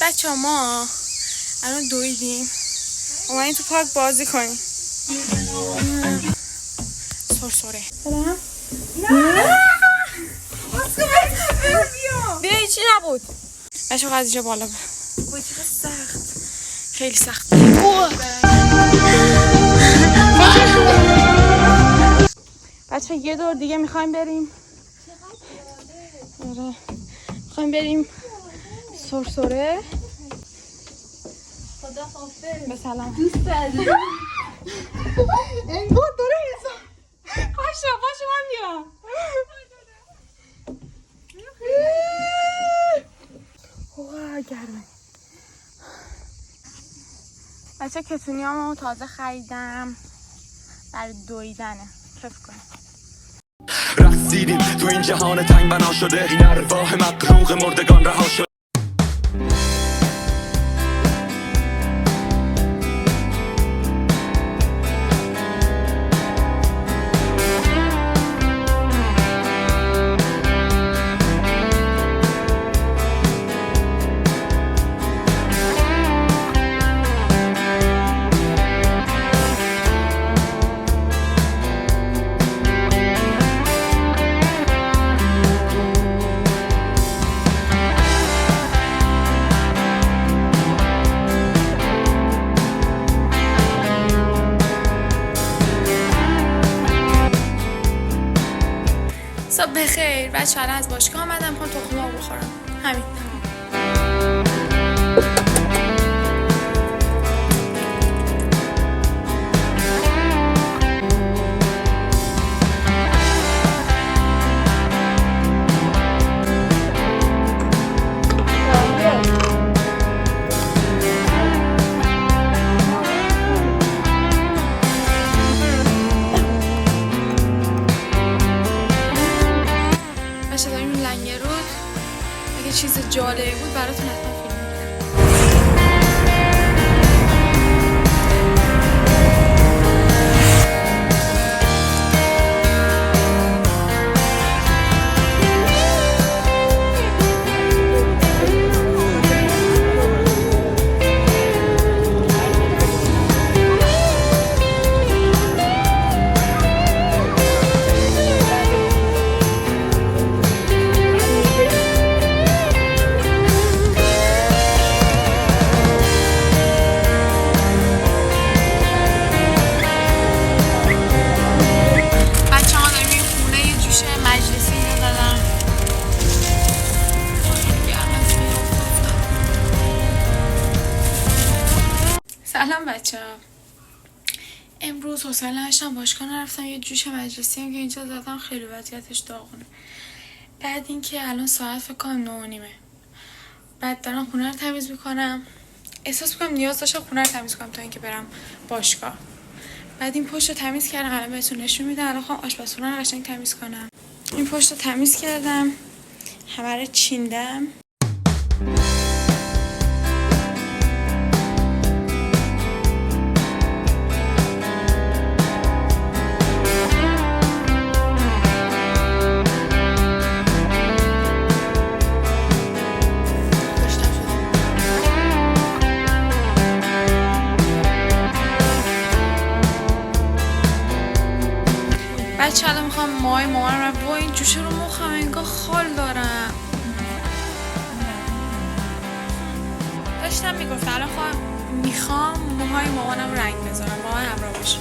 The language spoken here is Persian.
بچه ما الان دویدیم اومدیم تو پارک بازی کنیم. سرسره بیا هیچی نبود. بچه از اینجا بالا سخت، خیلی سخت. بچه یه دور دیگه میخوایم بریم. میخوایم بریم سرسره. خدا حافظ. به سلام. دوست دارم. انگار داره حساب. پاشو من میام. واه گرمه. بچه کتونیامو تازه خریدم برای دویدنه. کف کنیم. رقصیدیم تو این جهان تنگ بنا شده، این ارواح مقروق مردگان رها شده. صبح بخیر بچه ها. از باشگاه آمدم میخوام تخم مرغ بخورم. همین. بچه داریم لنگرود. اگه چیز جالبی بود براتون حتما فیلم میگیرم. سلام بچه ها. امروز حوصله نداشتم باشگاه نرفتم. یه جوش مجلسی هم که اینجا زدم خیلی وضعیتش داغونه. بعد اینکه الان ساعت فکر کنم 9:30 بعد دارم خونه رو تمیز میکنم. احساس میکنم نیاز داشتم خونه رو تمیز کنم تا اینکه برم باشگاه. بعد این پشت رو تمیز کردم، الان بهتون نشون میدم. الان خواهم آشپزخونه رو قشنگ تمیز کنم. این پشت رو تمیز کردم، همه رو چیندم. بچه الان میخوام موهای مامانم رو با این جوشه رو مخم انگاه خال دارم. داشتم میگفتم الان میخوام موهای مامانم رنگ بذارم. با من همراه باشه.